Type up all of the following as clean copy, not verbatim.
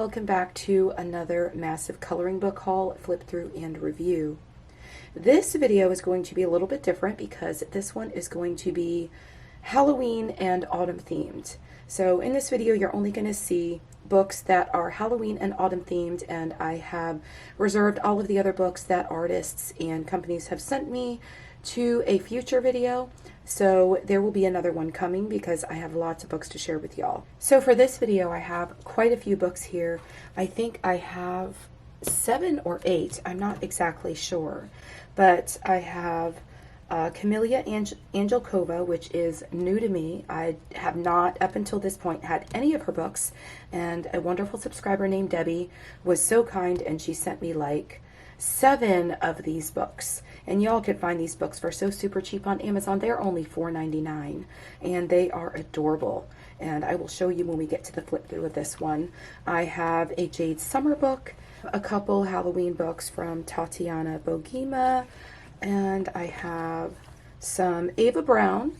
welcome back to another massive coloring book haul, flip through, and review. This video is going to be a little bit different because this one is going to be Halloween and autumn themed. So in this video you're only going to see books that are Halloween and autumn themed, and I have reserved all of the other books that artists and companies have sent me to a future video. So there will be another one coming because I have lots of books to share with y'all. So for this video I have quite a few books here. I think I have 7 or 8, I'm not exactly sure, but I have Kameliya Angelkova, which is new to me. I have not up until this point had any of her books, and a wonderful subscriber named Debbie was so kind and she sent me like 7 of these books, and y'all can find these books for so super cheap on Amazon. They're only $4.99 and they are adorable, and I will show you when we get to the flip through of this one. I have a Jade summer book, a couple Halloween books from Tatiana, Bogema, and I have some Browne.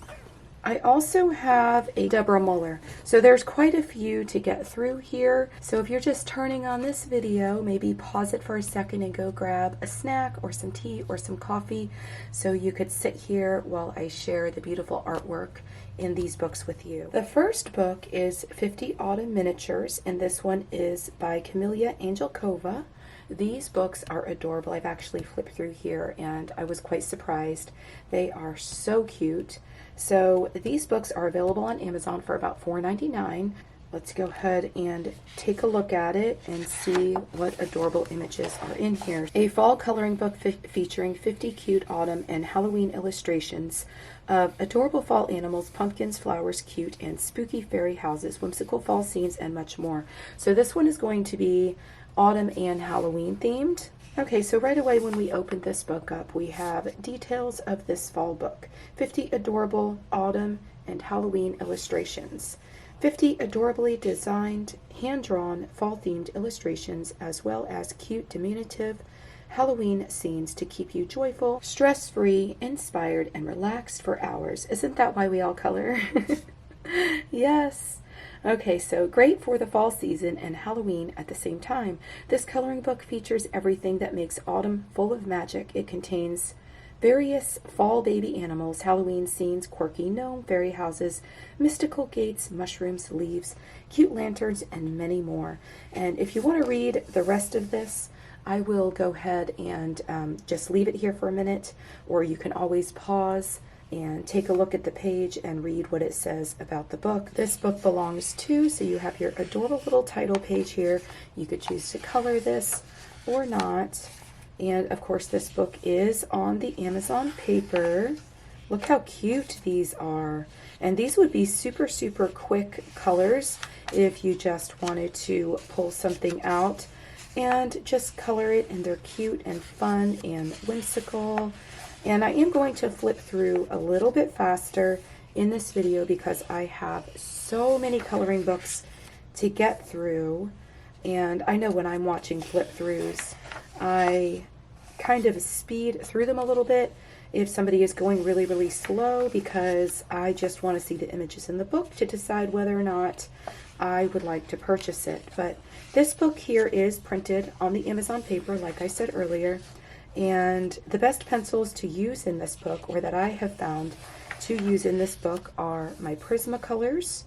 I also have a Deborah Muller. So there's quite a few to get through here. So if you're just turning on this video, maybe pause it for a second and go grab a snack or some tea or some coffee so you could sit here while I share the beautiful artwork in these books with you. The first book is 50 Autumn Miniatures, and this one is by Kameliya Angelkova. These books are adorable. I've actually flipped through here and I was quite surprised. They are so cute. So these books are available on Amazon for about $4.99. Let's go ahead and take a look at it and see what adorable images are in here. A fall coloring book featuring 50 cute autumn and Halloween illustrations of adorable fall animals, pumpkins, flowers, cute and spooky fairy houses, whimsical fall scenes, and much more. So this one is going to be autumn and Halloween themed. Okay, so right away when we open this book up, we have details of this fall book. 50 adorable autumn and Halloween illustrations. 50 adorably designed, hand-drawn, fall-themed illustrations, as well as cute, diminutive Halloween scenes to keep you joyful, stress-free, inspired, and relaxed for hours. Isn't that why we all color? Yes. Okay, so great for the fall season and Halloween at the same time. This coloring book features everything that makes autumn full of magic. It contains various fall baby animals, Halloween scenes, quirky gnome, fairy houses, mystical gates, mushrooms, leaves, cute lanterns, and many more. And if you want to read the rest of this, I will go ahead and just leave it here for a minute, or you can always pause and take a look at the page and read what it says about the book. This book belongs to, so you have your adorable little title page here. You could choose to color this or not. And of course this book is on the Amazon paper. Look how cute these are. And these would be super, super quick colors if you just wanted to pull something out and just color it, and they're cute and fun and whimsical. And I am going to flip through a little bit faster in this video because I have so many coloring books to get through. And I know when I'm watching flip throughs, I kind of speed through them a little bit if somebody is going really, really slow, because I just want to see the images in the book to decide whether or not I would like to purchase it. But this book here is printed on the Amazon paper, like I said earlier. And the best pencils to use in this book, or that I have found to use in this book, are my Prismacolors.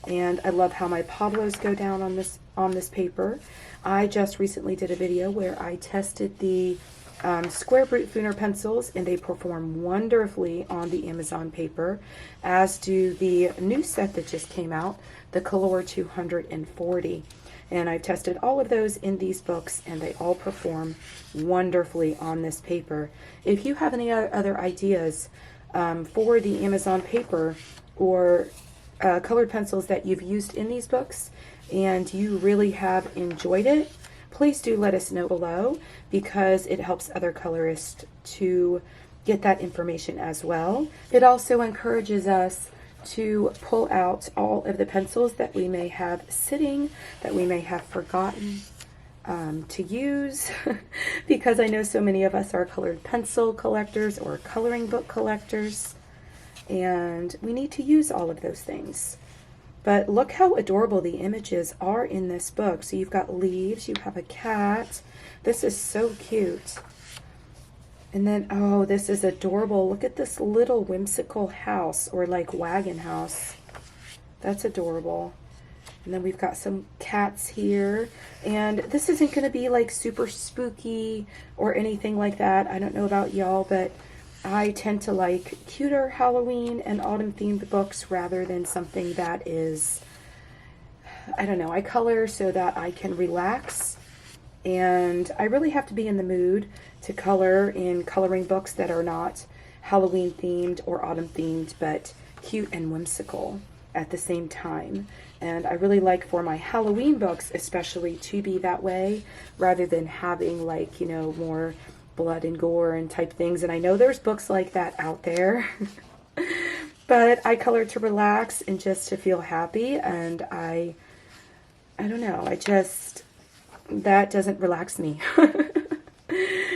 And I love how my Pablos go down on this paper. I just recently did a video where I tested the Square Brute Fooner pencils, and they perform wonderfully on the Amazon paper, as do the new set that just came out, the Color 240. And I've tested all of those in these books, and they all perform wonderfully on this paper. If you have any other ideas for the Amazon paper, or colored pencils that you've used in these books and you really have enjoyed it, please do let us know below, because it helps other colorists to get that information as well. It also encourages us to pull out all of the pencils that we may have sitting, that we may have forgotten to use, because I know so many of us are colored pencil collectors or coloring book collectors, and we need to use all of those things. But look how adorable the images are in this book. So you've got leaves, you have a cat. This is so cute. And then, oh, this is adorable. Look at this little whimsical house, or like wagon house. That's adorable. And then we've got some cats here. And this isn't going to be like super spooky or anything like that. I don't know about y'all, but I tend to like cuter Halloween and autumn themed books rather than something that is, I don't know, I color so that I can relax, and I really have to be in the mood to color in coloring books that are not Halloween themed or autumn themed, but cute and whimsical at the same time. And I really like for my Halloween books especially to be that way, rather than having like, you know, more blood and gore and type things. And I know there's books like that out there. But I color to relax and just to feel happy, and I don't know, that doesn't relax me.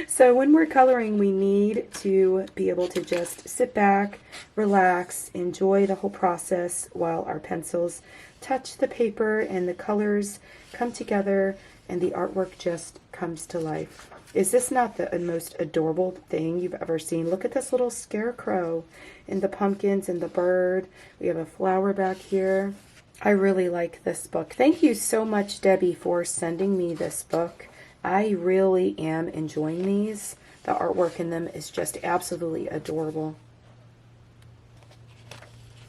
So when we're coloring, we need to be able to just sit back, relax, enjoy the whole process while our pencils touch the paper and the colors come together and the artwork just comes to life. Is this not the most adorable thing you've ever seen? Look at this little scarecrow and the pumpkins and the bird. We have a flower back here. I really like this book. Thank you so much, Debbie, for sending me this book. I really am enjoying these. The artwork in them is just absolutely adorable.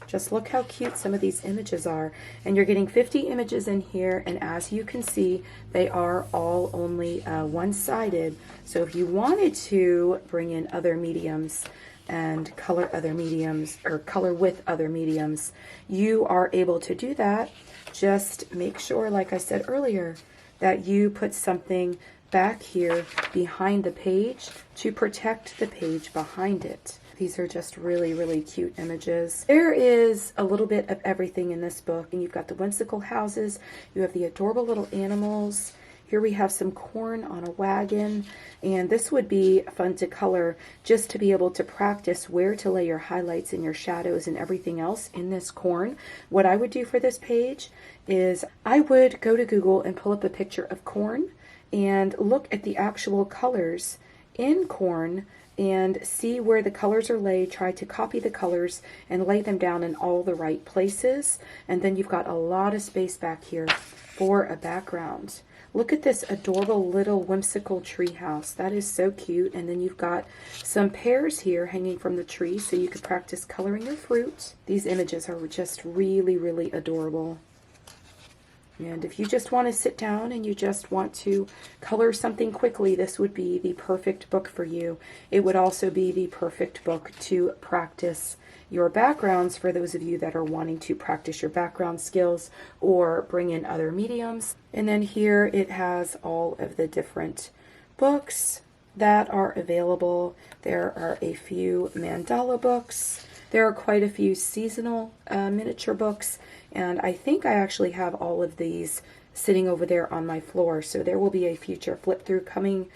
Just look how cute some of these images are. And you're getting 50 images in here, and as you can see, they are all only one-sided. So if you wanted to bring in other mediums and color other mediums, or color with other mediums, you are able to do that. Just make sure, like I said earlier, that you put something back here behind the page to protect the page behind it. These are just really, really cute images. There is a little bit of everything in this book, and you've got the whimsical houses, you have the adorable little animals. Here we have some corn on a wagon, and this would be fun to color just to be able to practice where to lay your highlights and your shadows and everything else in this corn. What I would do for this page is I would go to Google and pull up a picture of corn and look at the actual colors in corn and see where the colors are laid, try to copy the colors and lay them down in all the right places. And then you've got a lot of space back here for a background. Look at this adorable little whimsical tree house. That is so cute. And then you've got some pears here hanging from the tree so you could practice coloring your fruit. These images are just really, really adorable. And if you just want to sit down and you just want to color something quickly, this would be the perfect book for you. It would also be the perfect book to practice your backgrounds for those of you that are wanting to practice your background skills or bring in other mediums. And then here it has all of the different books that are available. There are a few mandala books. There are quite a few seasonal miniature books, and I think I actually have all of these sitting over there on my floor, so there will be a future flip through coming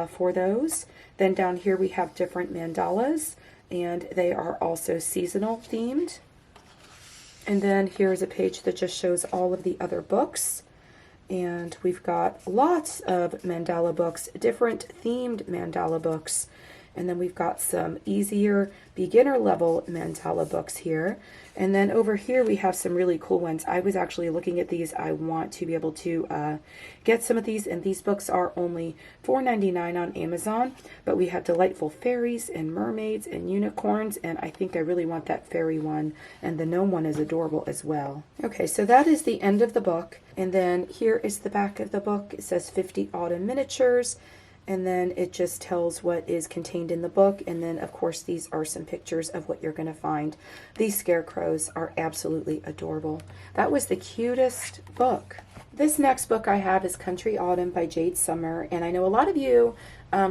for those. Then down here we have different mandalas, and they are also seasonal themed. And then here's a page that just shows all of the other books, and we've got lots of mandala books, different themed mandala books. And then we've got some easier beginner level mandala books here. And then over here we have some really cool ones. I was actually looking at these. I want to be able to get some of these, and these books are only $4.99 on Amazon. But we have delightful fairies and mermaids and unicorns, and I think I really want that fairy one. And the gnome one is adorable as well. Okay, so that is the end of the book. And then here is the back of the book. It says 50 Autumn Miniatures. And then it just tells what is contained in the book. And then, of course, these are some pictures of what you're going to find. These scarecrows are absolutely adorable. That was the cutest book. This next book I have is Country Autumn by Jade Summer. And I know a lot of you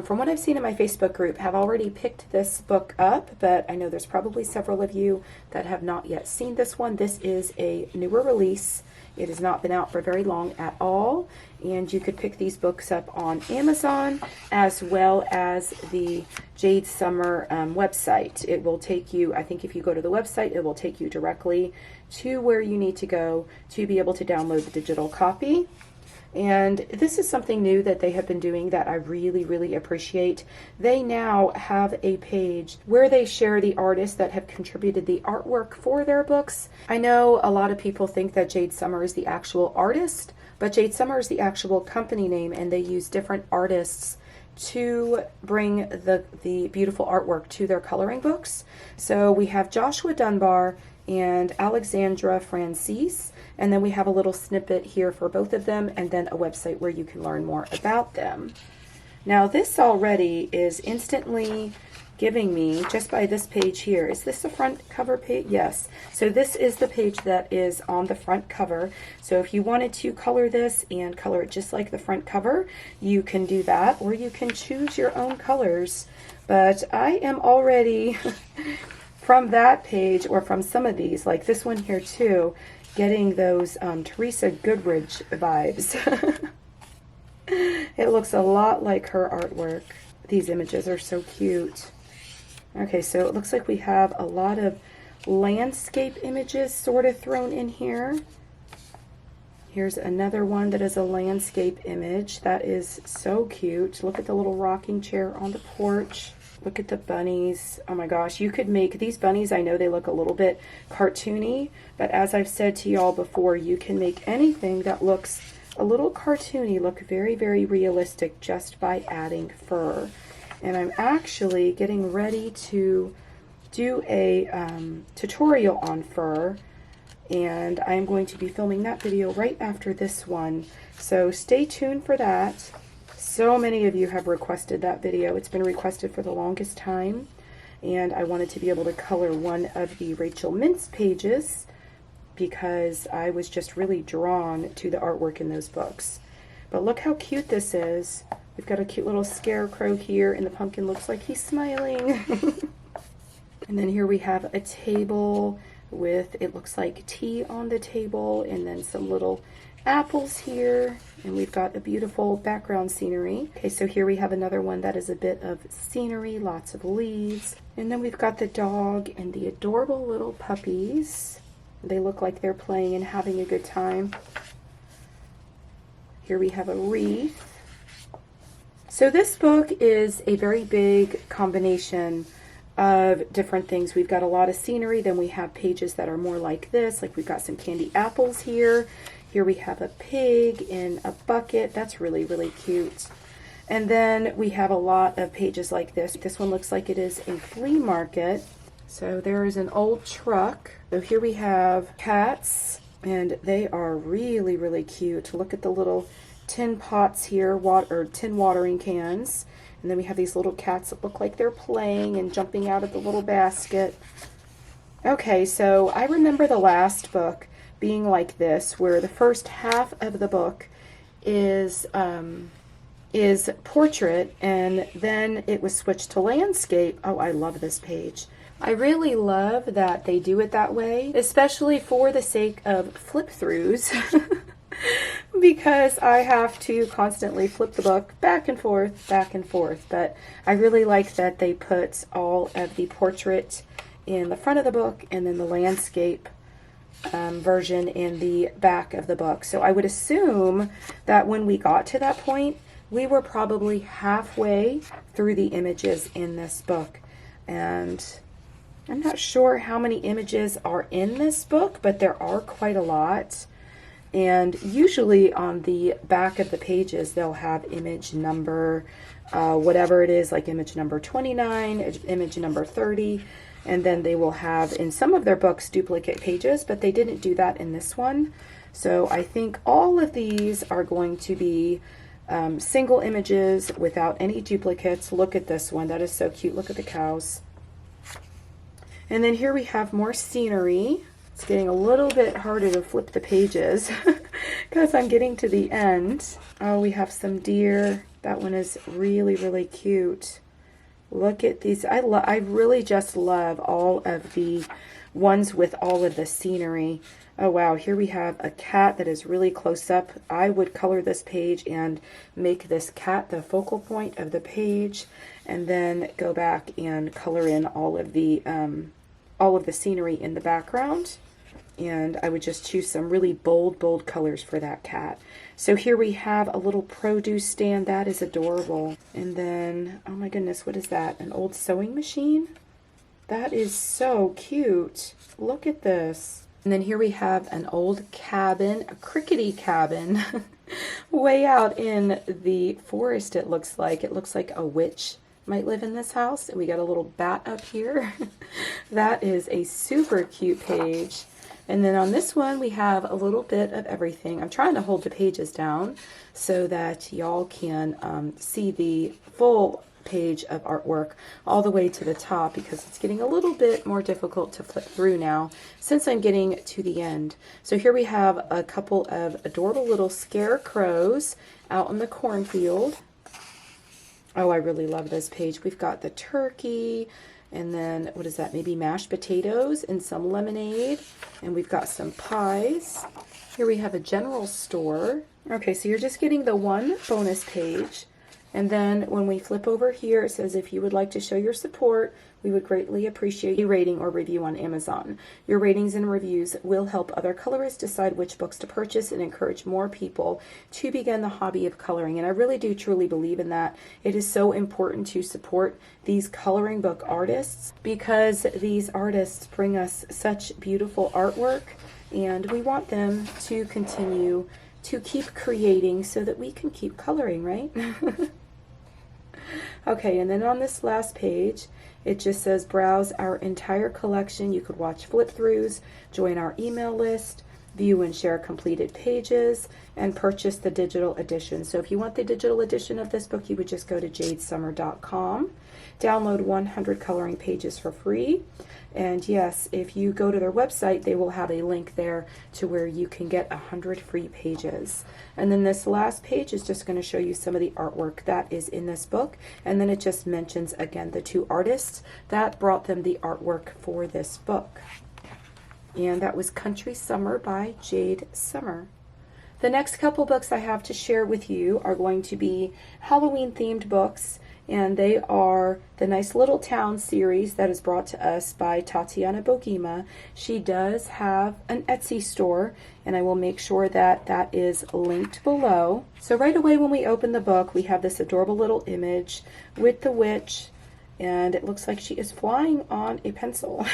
from what I've seen in my Facebook group, have already picked this book up, but I know there's probably several of you that have not yet seen this one. This is a newer release. It has not been out for very long at all, and you could pick these books up on Amazon as well as the Jade Summer website. It will take you, I think if you go to the website, it will take you directly to where you need to go to be able to download the digital copy. And this is something new that they have been doing that I really, really appreciate. They now have a page where they share the artists that have contributed the artwork for their books. I know a lot of people think that Jade Summer is the actual artist, but Jade Summer is the actual company name, and they use different artists to bring the beautiful artwork to their coloring books. So we have Joshua Dunbar and Alexandra Francis, and then we have a little snippet here for both of them, and then a website where you can learn more about them. Now this already is instantly giving me, just by this page here, is this the front cover page? Yes. So this is the page that is on the front cover. So if you wanted to color this and color it just like the front cover, you can do that, or you can choose your own colors. But I am already from that page, or from some of these, like this one here too, getting those Teresa Goodrich vibes. It looks a lot like her artwork. These images are so cute. Okay, so it looks like we have a lot of landscape images sort of thrown in here. Here's another one that is a landscape image. That is so cute. Look at the little rocking chair on the porch. Look at the bunnies. Oh my gosh, you could make these bunnies. I know they look a little bit cartoony, but as I've said to y'all before, you can make anything that looks a little cartoony look very, very realistic just by adding fur. And I'm actually getting ready to do a tutorial on fur, and I'm going to be filming that video right after this one. So stay tuned for that. So many of you have requested that video. It's been requested for the longest time, and I wanted to be able to color one of the Rachel Mintz pages because I was just really drawn to the artwork in those books. But look how cute this is. We've got a cute little scarecrow here, and the pumpkin looks like he's smiling. And then here we have a table with, it looks like tea on the table, and then some little apples here, and we've got a beautiful background scenery. Okay, so here we have another one that is a bit of scenery, lots of leaves, and then we've got the dog and the adorable little puppies. They look like they're playing and having a good time. Here we have a wreath. So this book is a very big combination of different things. We've got a lot of scenery, then we have pages that are more like this, like we've got some candy apples here. Here we have a pig in a bucket. That's really, really cute. And then we have a lot of pages like this. This one looks like it is a flea market. So there is an old truck. So here we have cats, and they are really, really cute. Look at the little tin pots here, tin watering cans. And then we have these little cats that look like they're playing and jumping out of the little basket. Okay, so I remember the last book being like this, where the first half of the book is portrait, and then it was switched to landscape. Oh, I love this page. I really love that they do it that way, especially for the sake of flip throughs, because I have to constantly flip the book back and forth, but I really like that they put all of the portrait in the front of the book and then the landscape version in the back of the book. So I would assume that when we got to that point, we were probably halfway through the images in this book. And I'm not sure how many images are in this book, but there are quite a lot. And usually on the back of the pages, they'll have image number, whatever it is, like image number 29, image number 30. And then they will have, in some of their books, duplicate pages, but they didn't do that in this one. So I think all of these are going to be single images without any duplicates. Look at this one. That is so cute. Look at the cows. And then here we have more scenery. It's getting a little bit harder to flip the pages because I'm getting to the end. Oh, we have some deer. That one is really, really cute. Look at these. I really just love all of the ones with all of the scenery. Oh wow, here we have a cat that is really close up. I would color this page and make this cat the focal point of the page, and then go back and color in all of the scenery in the background. And I would just choose some really bold colors for that cat. So here we have a little produce stand. That is adorable. And then, oh my goodness, what is that? An old sewing machine? That is so cute. Look at this. And then here we have an old cabin, a crickety cabin, way out in the forest it looks like. It looks like a witch might live in this house. And we got a little bat up here. That is a super cute page. And then on this one, we have a little bit of everything. I'm trying to hold the pages down so that y'all can see the full page of artwork all the way to the top, because it's getting a little bit more difficult to flip through now since I'm getting to the end. So here we have a couple of adorable little scarecrows out in the cornfield. Oh, I really love this page. We've got the turkey, and then, what is that? Maybe mashed potatoes and some lemonade. And we've got some pies. Here we have a general store. Okay, so you're just getting the one bonus page. And then when we flip over here, it says, if you would like to show your support, we would greatly appreciate a rating or review on Amazon. Your ratings and reviews will help other colorists decide which books to purchase and encourage more people to begin the hobby of coloring. And I really do truly believe in that. It is so important to support these coloring book artists, because these artists bring us such beautiful artwork, and we want them to continue to keep creating so that we can keep coloring, right? Okay, and then on this last page, it just says browse our entire collection. You could watch flip-throughs, join our email list, view and share completed pages, and purchase the digital edition. So if you want the digital edition of this book, you would just go to jadesummer.com, download 100 coloring pages for free. And yes, if you go to their website, they will have a link there to where you can get 100 free pages. And then this last page is just going to show you some of the artwork that is in this book. And then it just mentions, again, the two artists that brought them the artwork for this book. And that was Country Summer by Jade Summer. The next couple books I have to share with you are going to be Halloween themed books, and they are the Nice Little Town series that is brought to us by Tatiana Bogema. She does have an Etsy store, and I will make sure that that is linked below. So right away when we open the book, we have this adorable little image with the witch, and it looks like she is flying on a pencil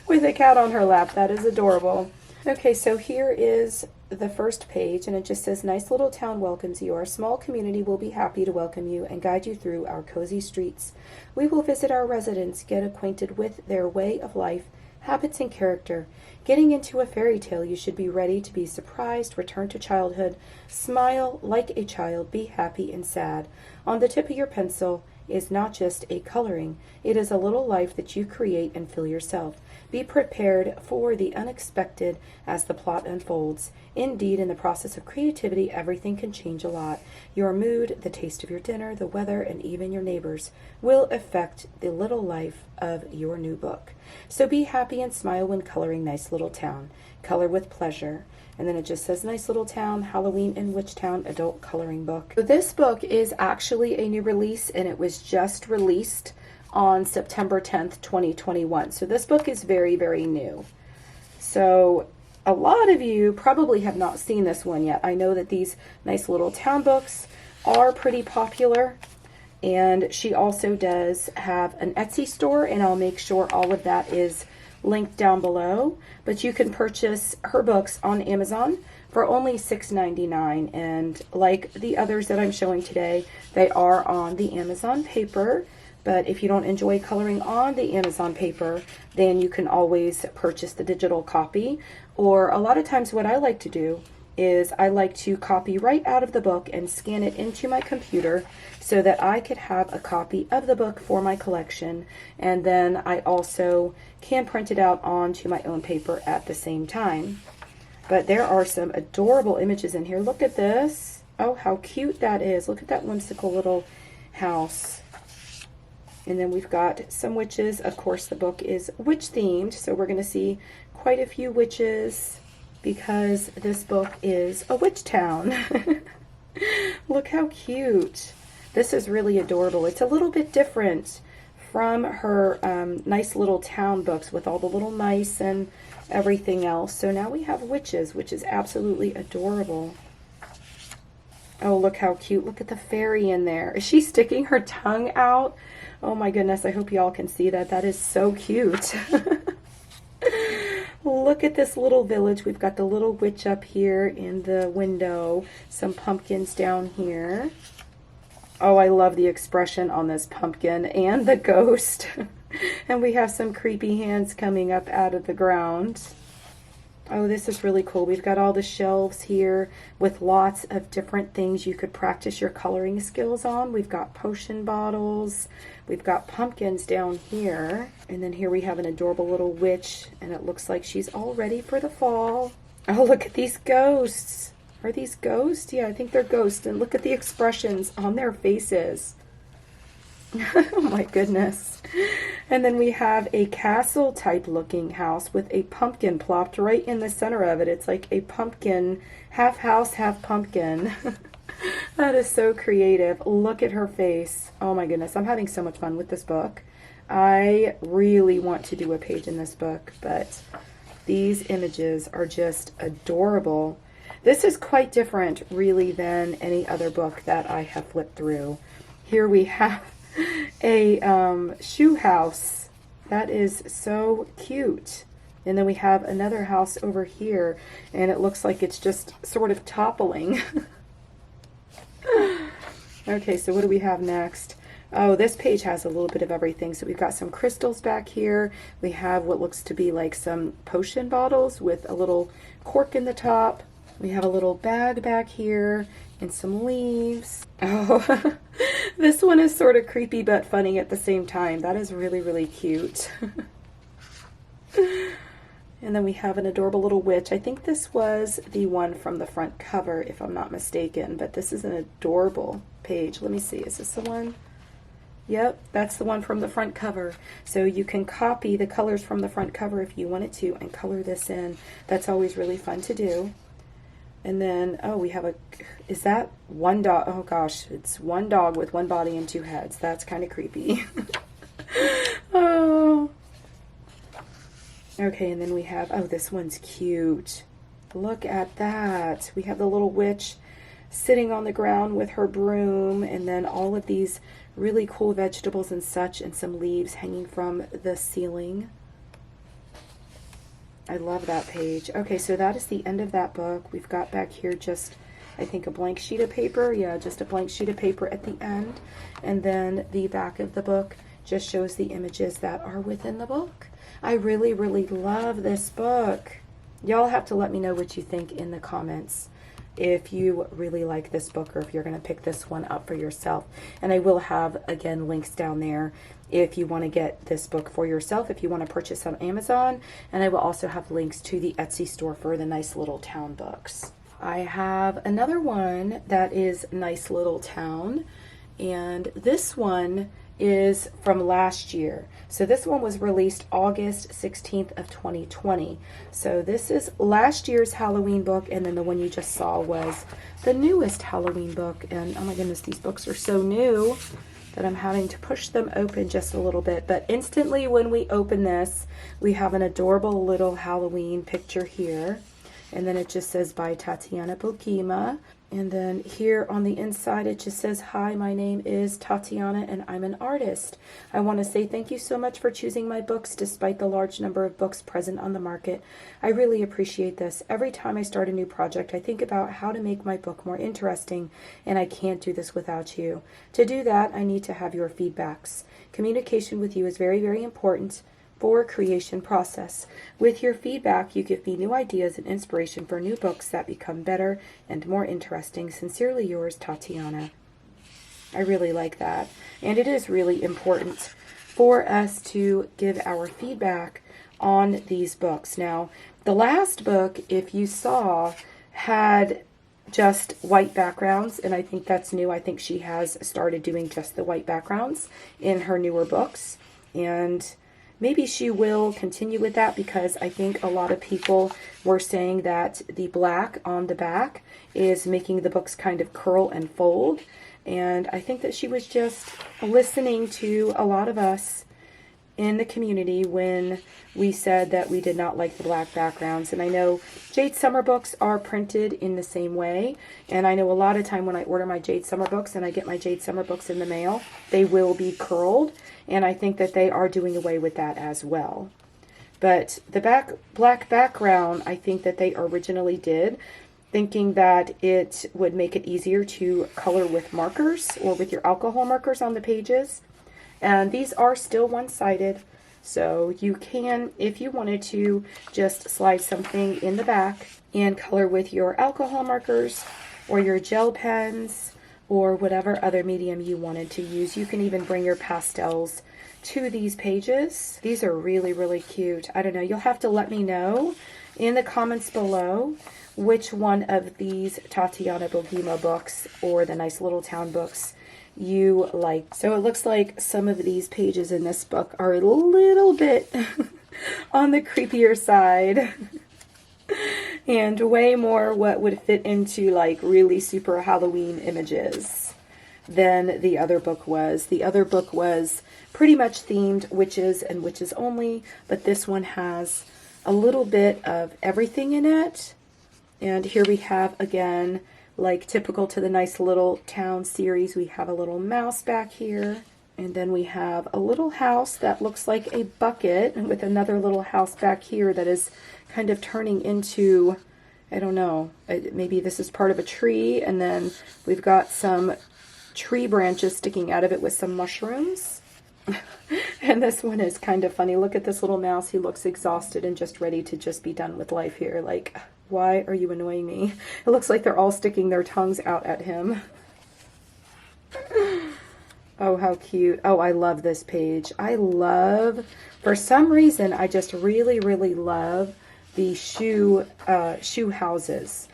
with a cat on her lap. That is adorable. Okay, so here is the first page, and it just says, Nice Little Town welcomes you. Our small community will be happy to welcome you and guide you through our cozy streets. We will visit our residents, get acquainted with their way of life, habits, and character. Getting into a fairy tale, you should be ready to be surprised, return to childhood, smile like a child, be happy and sad. On the tip of your pencil is not just a coloring, it is a little life that you create and fill yourself. Be prepared for the unexpected as the plot unfolds. Indeed, in the process of creativity, everything can change a lot. Your mood, the taste of your dinner, the weather, and even your neighbors will affect the little life of your new book. So be happy and smile when coloring Nice Little Town. Color with pleasure. And then it just says Nice Little Town, Halloween in Witchtown adult coloring book. So this book is actually a new release, and it was just released on September 10th, 2021. So this book is very, very new. So a lot of you probably have not seen this one yet. I know that these Nice Little Town books are pretty popular, and she also does have an Etsy store, and I'll make sure all of that is linked down below. But you can purchase her books on Amazon for only $6.99, and like the others that I'm showing today, they are on the Amazon paper. But if you don't enjoy coloring on the Amazon paper, then you can always purchase the digital copy. Or a lot of times what I like to do is I like to copy right out of the book and scan it into my computer so that I could have a copy of the book for my collection. And then I also can print it out onto my own paper at the same time. But there are some adorable images in here. Look at this. Oh, how cute that is. Look at that whimsical little house. And then we've got some witches. Of course, the book is witch themed, so we're going to see quite a few witches because this book is a witch town. Look how cute. This is really adorable. It's a little bit different from her nice little town books with all the little mice and everything else. So now we have witches, which is absolutely adorable. Oh, look how cute. Look at the fairy in there. Is she sticking her tongue out? Oh my goodness, I hope y'all can see that. That is so cute. Look at this little village. We've got the little witch up here in the window. Some pumpkins down here. Oh, I love the expression on this pumpkin and the ghost. And we have some creepy hands coming up out of the ground. Oh, this is really cool. We've got all the shelves here with lots of different things you could practice your coloring skills on. We've got potion bottles. We've got pumpkins down here. And then here we have an adorable little witch, and it looks like she's all ready for the fall. Oh, look at these ghosts. Are these ghosts? Yeah, I think they're ghosts. And look at the expressions on their faces. Oh my goodness. And then we have a castle type looking house with a pumpkin plopped right in the center of it. It's like a pumpkin, half house, half pumpkin. That is so creative. Look at her face. Oh my goodness. I'm having so much fun with this book. I really want to do a page in this book, but these images are just adorable. This is quite different really than any other book that I have flipped through. Here we have a shoe house. That is so cute. And then we have another house over here, and it looks like it's just sort of toppling. Okay, so what do we have next? Oh, this page has a little bit of everything. So we've got some crystals back here. We have what looks to be like some potion bottles with a little cork in the top. We have a little bag back here and some leaves. Oh, this one is sort of creepy but funny at the same time. That is really, really cute. And then we have an adorable little witch. I think this was the one from the front cover, if I'm not mistaken, but this is an adorable page. Let me see, is this the one? Yep, that's the one from the front cover. So you can copy the colors from the front cover if you wanted to and color this in. That's always really fun to do. And then, oh, we have a, is that one dog? Oh gosh, it's one dog with one body and two heads. That's kind of creepy. Oh. Okay, and then we have, oh, this one's cute. Look at that. We have the little witch sitting on the ground with her broom, and then all of these really cool vegetables and such, and some leaves hanging from the ceiling. I love that page. Okay, so that is the end of that book. We've got back here just, I think, a blank sheet of paper. Yeah, just a blank sheet of paper at the end. And then the back of the book just shows the images that are within the book. I really, really love this book. Y'all have to let me know what you think in the comments if you really like this book or if you're going to pick this one up for yourself. And I will have, again, links down there if you want to get this book for yourself, if you want to purchase on Amazon. And I will also have links to the Etsy store for the nice little town books. I have another one that is Nice Little Town, and this one is from last year. So this one was released August 16th of 2020. So this is last year's Halloween book, and then the one you just saw was the newest Halloween book. And oh my goodness, these books are so new that I'm having to push them open just a little bit. But instantly when we open this, we have an adorable little Halloween picture here. And then it just says by Tatiana Bogema. And then here on the inside, it just says, "Hi, my name is Tatiana and I'm an artist. I want to say thank you so much for choosing my books despite the large number of books present on the market. I really appreciate this. Every time I start a new project, I think about how to make my book more interesting, and I can't do this without you. To do that, I need to have your feedbacks. Communication with you is very, very important for creation process. With your feedback, you give me new ideas and inspiration for new books that become better and more interesting. Sincerely yours, Tatiana." I really like that. And it is really important for us to give our feedback on these books. Now, the last book, if you saw, had just white backgrounds, and I think that's new. I think she has started doing just the white backgrounds in her newer books, and maybe she will continue with that, because I think a lot of people were saying that the black on the back is making the books kind of curl and fold, and I think that she was just listening to a lot of us in the community when we said that we did not like the black backgrounds. And I know Jade Summer books are printed in the same way, and I know a lot of time when I order my Jade Summer books and I get my Jade Summer books in the mail, they will be curled, and I think that they are doing away with that as well. But the black background, I think that they originally did, thinking that it would make it easier to color with markers or with your alcohol markers on the pages. And these are still one-sided, so you can, if you wanted to, just slide something in the back and color with your alcohol markers or your gel pens or whatever other medium you wanted to use. You can even bring your pastels to these pages. These are really, really cute. I don't know, you'll have to let me know in the comments below which one of these Tatiana Bogema books or the Nice Little Town books you like. So it looks like some of these pages in this book are a little bit on the creepier side and way more what would fit into like really super Halloween images than the other book was. The other book was pretty much themed witches and witches only, but this one has a little bit of everything in it. And here we have, again, like typical to the Nice Little Town series, we have a little mouse back here. And then we have a little house that looks like a bucket, and with another little house back here that is kind of turning into, I don't know, maybe this is part of a tree. And then we've got some tree branches sticking out of it with some mushrooms. And this one is kind of funny. Look at this little mouse. He looks exhausted and just ready to just be done with life here. Like, why are you annoying me? It looks like they're all sticking their tongues out at him. Oh, how cute. Oh, I love this page. I love, for some reason, I just really, really love the shoe houses.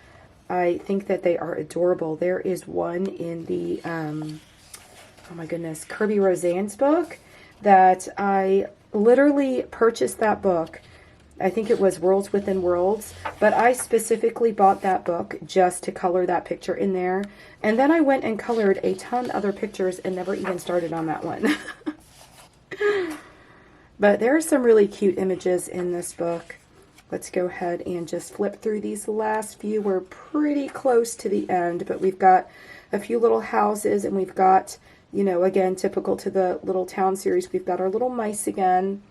I think that they are adorable. There is one in the, oh my goodness, Kirby Roseanne's book that I literally purchased that book. I think it was Worlds Within Worlds, but I specifically bought that book just to color that picture in there. And then I went and colored a ton other pictures and never even started on that one. But there are some really cute images in this book. Let's go ahead and just flip through these last few. We're pretty close to the end, but we've got a few little houses, and we've got, you know, again, typical to the Little Town series, we've got our little mice again.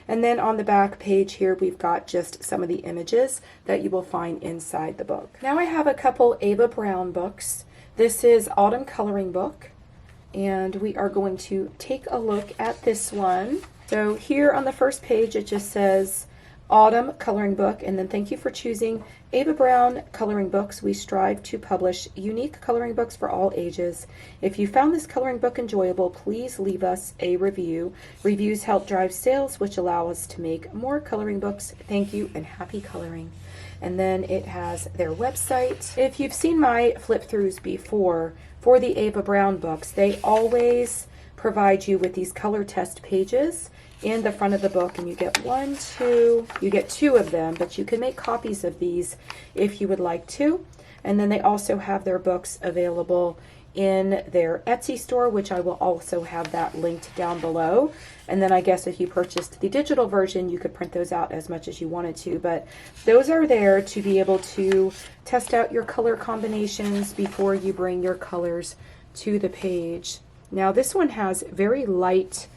And then on the back page here, we've got just some of the images that you will find inside the book. Now I have a couple Ava Browne books. This is Autumn Coloring Book, and we are going to take a look at this one. So here on the first page, it just says Autumn Coloring Book, and then thank you for choosing Ava Browne Coloring Books. We strive to publish unique coloring books for all ages. If you found this coloring book enjoyable, please leave us a review. Reviews help drive sales, which allow us to make more coloring books. Thank you and happy coloring. And then it has their website. If you've seen my flip throughs before for the Ava Browne books, they always provide you with these color test pages in the front of the book, and you get you get two of them, but you can make copies of these if you would like to. And then they also have their books available in their Etsy store, which I will also have that linked down below. And then I guess if you purchased the digital version, you could print those out as much as you wanted to, but those are there to be able to test out your color combinations before you bring your colors to the page. Now this one has very light,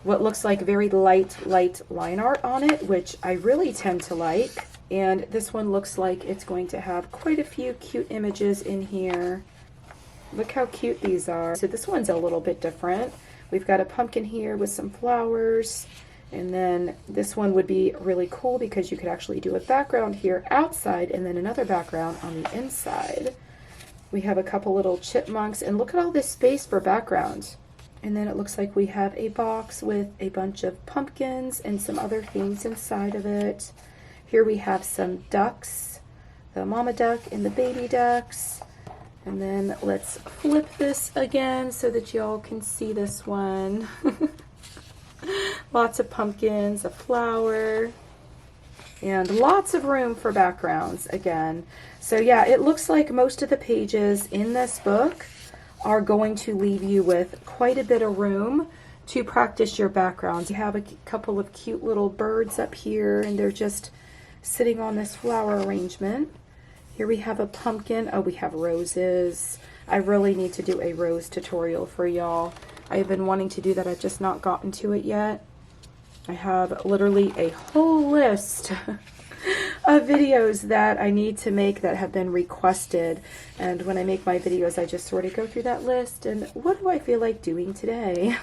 what looks like very light line art on it, which I really tend to like. And this one looks like it's going to have quite a few cute images in here. Look how cute these are. So this one's a little bit different. We've got a pumpkin here with some flowers. And then this one would be really cool because you could actually do a background here outside and then another background on the inside. We have a couple little chipmunks, and look at all this space for background. And then it looks like we have a box with a bunch of pumpkins and some other things inside of it. Here we have some ducks the mama duck and the baby ducks. And then let's flip this again so that y'all can see this one. Lots of pumpkins, a flower, and lots of room for backgrounds again. So yeah, it looks like most of the pages in this book are going to leave you with quite a bit of room to practice your backgrounds. You have a couple of cute little birds up here, and they're just sitting on this flower arrangement. Here we have a pumpkin. Oh, we have roses. I really need to do a rose tutorial for y'all. I've been wanting to do that. I've just not gotten to it yet. I have literally a whole list of videos that I need to make that have been requested. And when I make my videos, I just sort of go through that list and what do I feel like doing today?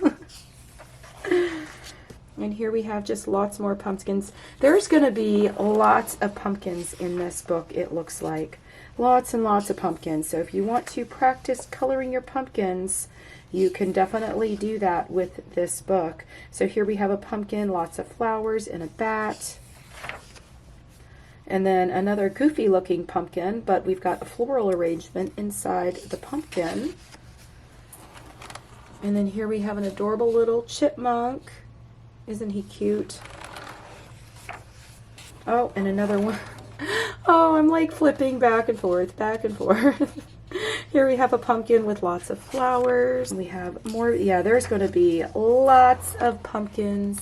And here we have just lots more pumpkins. There's going to be lots of pumpkins in this book, it looks like. Lots and lots of pumpkins. So if you want to practice coloring your pumpkins, you can definitely do that with this book. So here we have a pumpkin, lots of flowers, and a bat. And then another goofy looking pumpkin, but we've got a floral arrangement inside the pumpkin. And then here we have an adorable little chipmunk. Isn't he cute? Oh, and another one. Oh, I'm like flipping back and forth, back and forth. Here we have a pumpkin with lots of flowers. We have more. Yeah, there's going to be lots of pumpkins.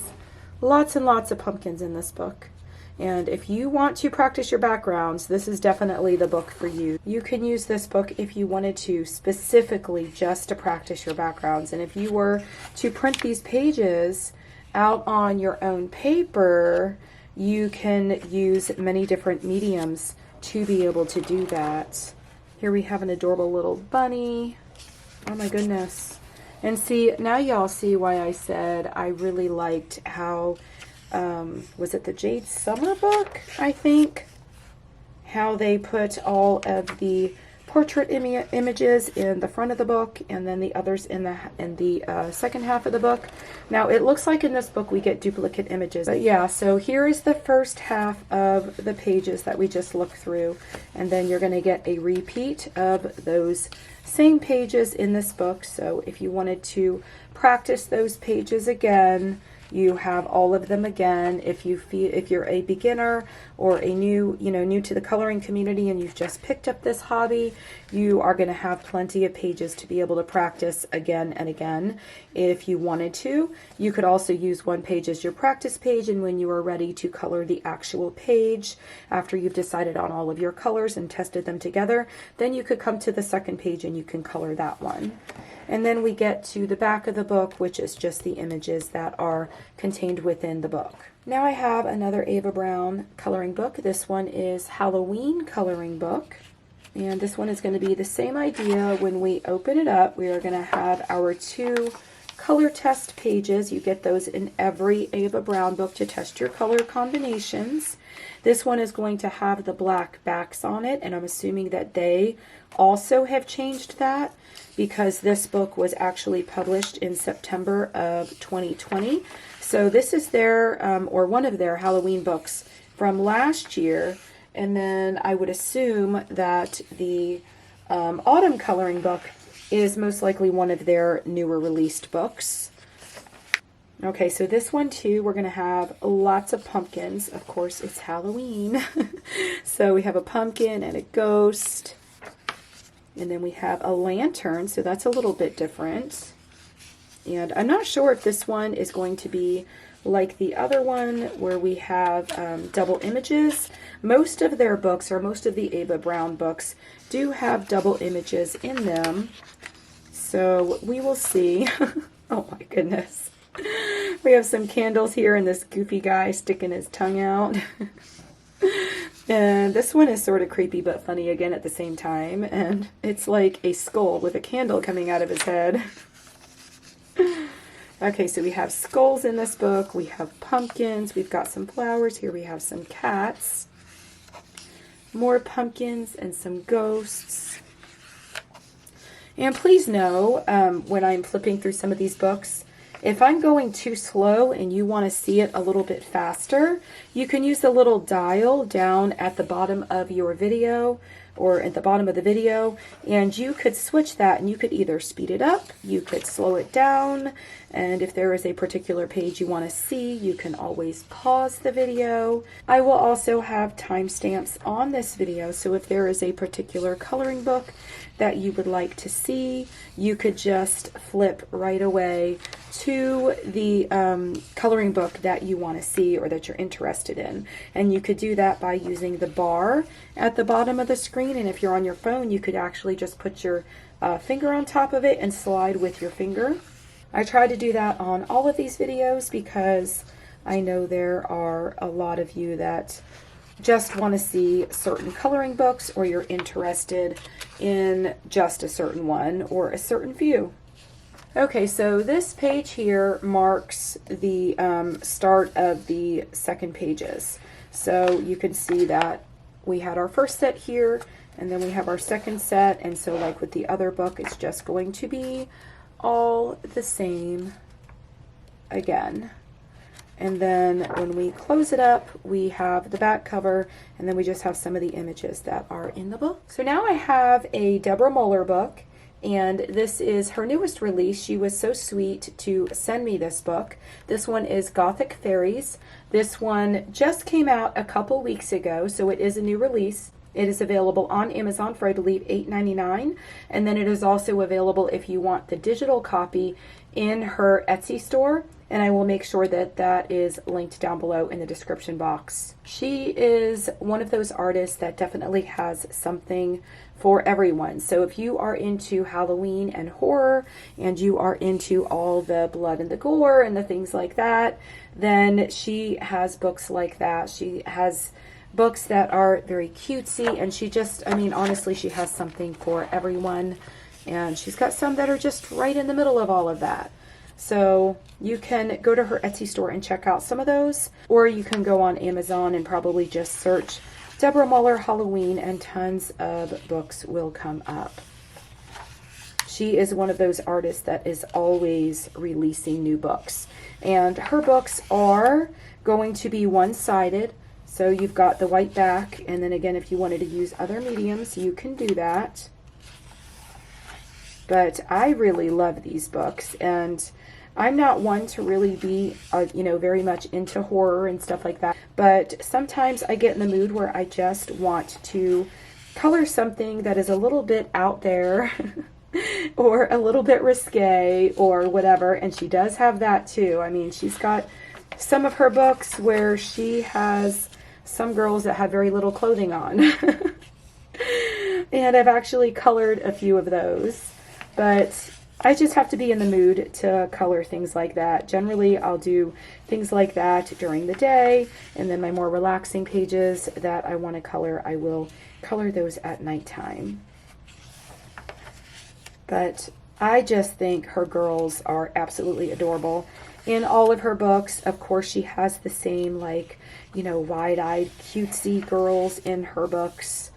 Lots and lots of pumpkins in this book. And if you want to practice your backgrounds, this is definitely the book for you. You can use this book if you wanted to, specifically just to practice your backgrounds. And if you were to print these pages out on your own paper, you can use many different mediums to be able to do that. Here we have an adorable little bunny. Oh my goodness. And see, now y'all see why I said I really liked how, was it the Jade Summer book, I think? How they put all of the portrait images in the front of the book and then the others in the second half of the book. Now it looks like in this book we get duplicate images, but yeah, so here is the first half of the pages that we just looked through, and then you're going to get a repeat of those same pages in this book. So if you wanted to practice those pages again, you have all of them again. If you're a beginner or a new to the coloring community and you've just picked up this hobby, you are going to have plenty of pages to be able to practice again and again. If you wanted to, you could also use one page as your practice page, and when you are ready to color the actual page, after you've decided on all of your colors and tested them together, then you could come to the second page and you can color that one. And then we get to the back of the book, which is just the images that are contained within the book. Now I have another Ava Browne coloring book. This one is Halloween coloring book. And this one is going to be the same idea. When we open it up, we are going to have our two color test pages. You get those in every Ava Browne book to test your color combinations. This one is going to have the black backs on it, and I'm assuming that they also have changed that, because this book was actually published in September of 2020. So this is their, or one of their Halloween books from last year. And then I would assume that the autumn coloring book is most likely one of their newer released books. Okay, so this one too, we're going to have lots of pumpkins. Of course, it's Halloween. So we have a pumpkin and a ghost. And then we have a lantern, so that's a little bit different. And I'm not sure if this one is going to be like the other one where we have double images. Most of their books, or most of the Ava Browne books, do have double images in them. So we will see. Oh my goodness. We have some candles here and this goofy guy sticking his tongue out. And this one is sort of creepy but funny again at the same time. And it's like a skull with a candle coming out of his head. Okay, so we have skulls in this book. We have pumpkins. We've got some flowers. Here we have some cats. More pumpkins and some ghosts. And please know, when I'm flipping through some of these books, If I'm going too slow and you want to see it a little bit faster, you can use the little dial down at the bottom of your video or at the bottom of the video, and you could switch that, and you could either speed it up, you could slow it down, and if there is a particular page you want to see, you can always pause the video. I will also have timestamps on this video, so if there is a particular coloring book that you would like to see, you could just flip right away to the coloring book that you want to see or that you're interested in. And you could do that by using the bar at the bottom of the screen, and if you're on your phone, you could actually just put your finger on top of it and slide with your finger. I try to do that on all of these videos because I know there are a lot of you that just want to see certain coloring books, or you're interested in just a certain one or a certain few. Okay, so this page here marks the start of the second pages. So you can see that we had our first set here, and then we have our second set, and so like with the other book, it's just going to be all the same again. And then when we close it up, we have the back cover, and then we just have some of the images that are in the book. So now I have a Deborah Muller book, and this is her newest release. She was so sweet to send me this book. This one is Gothic Fairies. This one just came out a couple weeks ago, so it is a new release. It is available on Amazon for, I believe, $8.99, and then it is also available if you want the digital copy in her Etsy store, and I will make sure that that is linked down below in the description box. She is one of those artists that definitely has something for everyone. So if you are into Halloween and horror, and you are into all the blood and the gore and the things like that, then she has books like that. She has books that are very cutesy, and she just, I mean, honestly, she has something for everyone, and she's got some that are just right in the middle of all of that. So you can go to her Etsy store and check out some of those, or you can go on Amazon and probably just search Deborah Muller Halloween, and tons of books will come up. She is one of those artists that is always releasing new books, and her books are going to be one-sided. So you've got the white back, and then again, if you wanted to use other mediums, you can do that. But I really love these books, and I'm not one to really be, very much into horror and stuff like that. But sometimes I get in the mood where I just want to color something that is a little bit out there or a little bit risque or whatever. And she does have that too. I mean, she's got some of her books where she has some girls that have very little clothing on. And I've actually colored a few of those. But I just have to be in the mood to color things like that. Generally, I'll do things like that during the day, and then my more relaxing pages that I want to color, I will color those at nighttime. But I just think her girls are absolutely adorable. In all of her books, of course, she has the same, wide-eyed, cutesy girls in her books.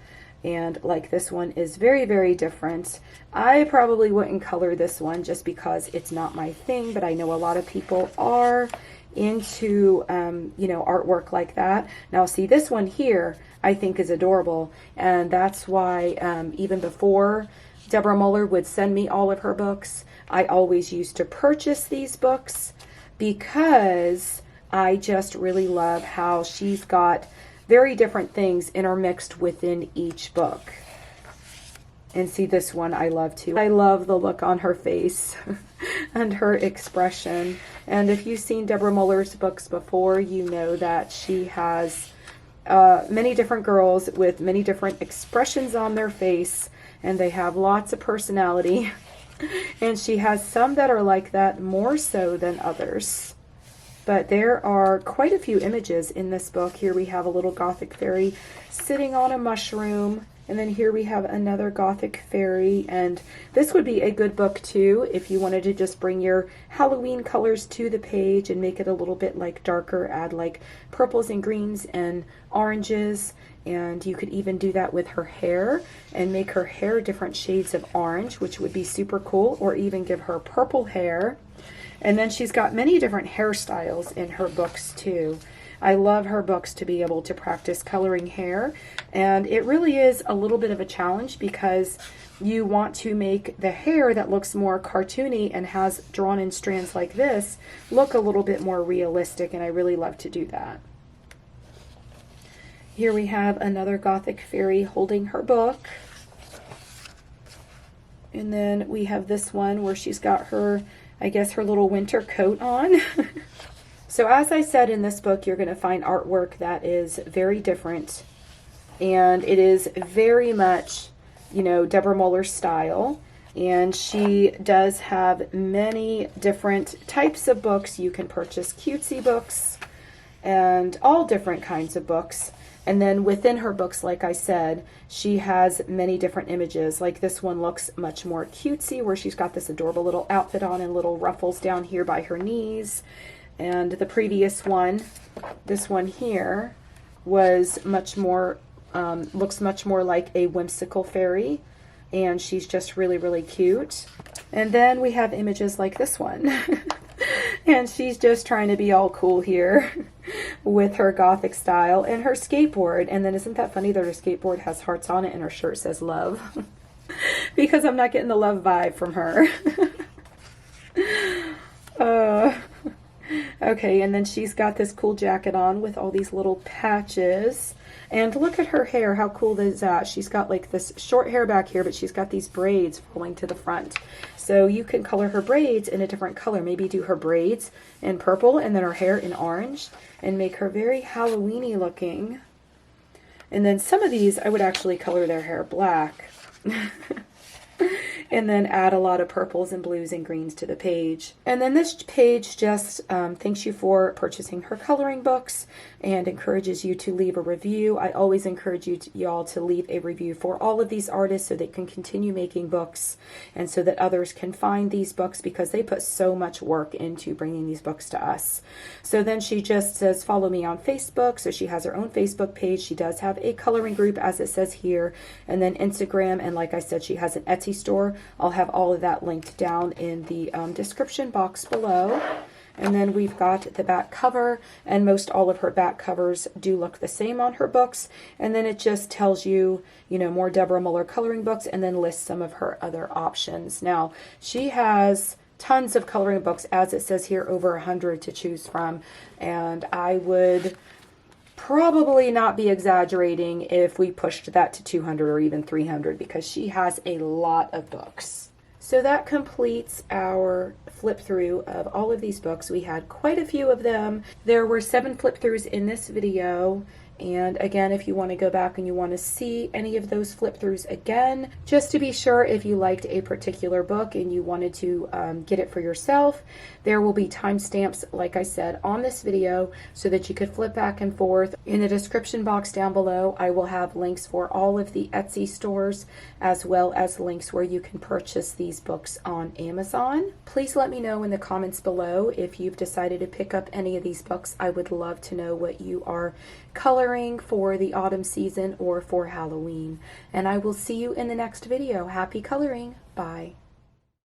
And like this one is very, very different. I probably wouldn't color this one just because it's not my thing, but I know a lot of people are into, artwork like that. Now see, this one here I think is adorable, and that's why even before Deborah Muller would send me all of her books, I always used to purchase these books because I just really love how she's got very different things intermixed within each book. And see, this one I love too. I love the look on her face and her expression. And if you've seen Deborah Muller's books before, you know that she has many different girls with many different expressions on their face, and they have lots of personality. And she has some that are like that more so than others. But there are quite a few images in this book. Here we have a little Gothic fairy sitting on a mushroom. And then here we have another Gothic fairy. And this would be a good book too if you wanted to just bring your Halloween colors to the page and make it a little bit like darker. Add like purples and greens and oranges. And you could even do that with her hair and make her hair different shades of orange, which would be super cool. Or even give her purple hair. And then she's got many different hairstyles in her books too. I love her books to be able to practice coloring hair, and it really is a little bit of a challenge because you want to make the hair that looks more cartoony and has drawn in strands like this look a little bit more realistic, and I really love to do that. Here we have another Gothic fairy holding her book. And then we have this one where she's got her, I guess, her little winter coat on. So as I said, in this book, you're going to find artwork that is very different. And it is very much, you know, Deborah Muller style. And she does have many different types of books. You can purchase cutesy books and all different kinds of books. And then within her books, like I said, she has many different images. Like this one looks much more cutesy, where she's got this adorable little outfit on and little ruffles down here by her knees. And the previous one, this one here, was much more, looks much more like a whimsical fairy. And she's just really, really cute. And then we have images like this one. And she's just trying to be all cool here with her Gothic style and her skateboard. And then isn't that funny that her skateboard has hearts on it and her shirt says love? Because I'm not getting the love vibe from her. Okay, and then she's got this cool jacket on with all these little patches. And look at her hair, how cool is that? She's got like this short hair back here, but she's got these braids falling to the front. So you can color her braids in a different color. Maybe do her braids in purple and then her hair in orange and make her very Halloween-y looking. And then some of these, I would actually color their hair black. And then add a lot of purples and blues and greens to the page. And then this page just thanks you for purchasing her coloring books and encourages you to leave a review. I always encourage y'all to leave a review for all of these artists so they can continue making books and so that others can find these books, because they put so much work into bringing these books to us. So then she just says, follow me on Facebook. So she has her own Facebook page. She does have a coloring group, as it says here, and then Instagram. And like I said, she has an Etsy store. I'll have all of that linked down in the description box below. And then we've got the back cover, and most all of her back covers do look the same on her books. And then it just tells you, you know, more Deborah Muller coloring books, and then lists some of her other options. Now, she has tons of coloring books, as it says here, over 100 to choose from. And I would probably not be exaggerating if we pushed that to 200 or even 300, because she has a lot of books. So that completes our flip through of all of these books. We had quite a few of them. There were 7 flip throughs in this video. And again, if you want to go back and you want to see any of those flip throughs again, just to be sure, if you liked a particular book and you wanted to get it for yourself, there will be timestamps, like I said, on this video so that you could flip back and forth. In the description box down below, I will have links for all of the Etsy stores, as well as links where you can purchase these books on Amazon. Please let me know in the comments below if you've decided to pick up any of these books. I would love to know what you are coloring for the autumn season or for Halloween. And I will see you in the next video. Happy coloring. Bye.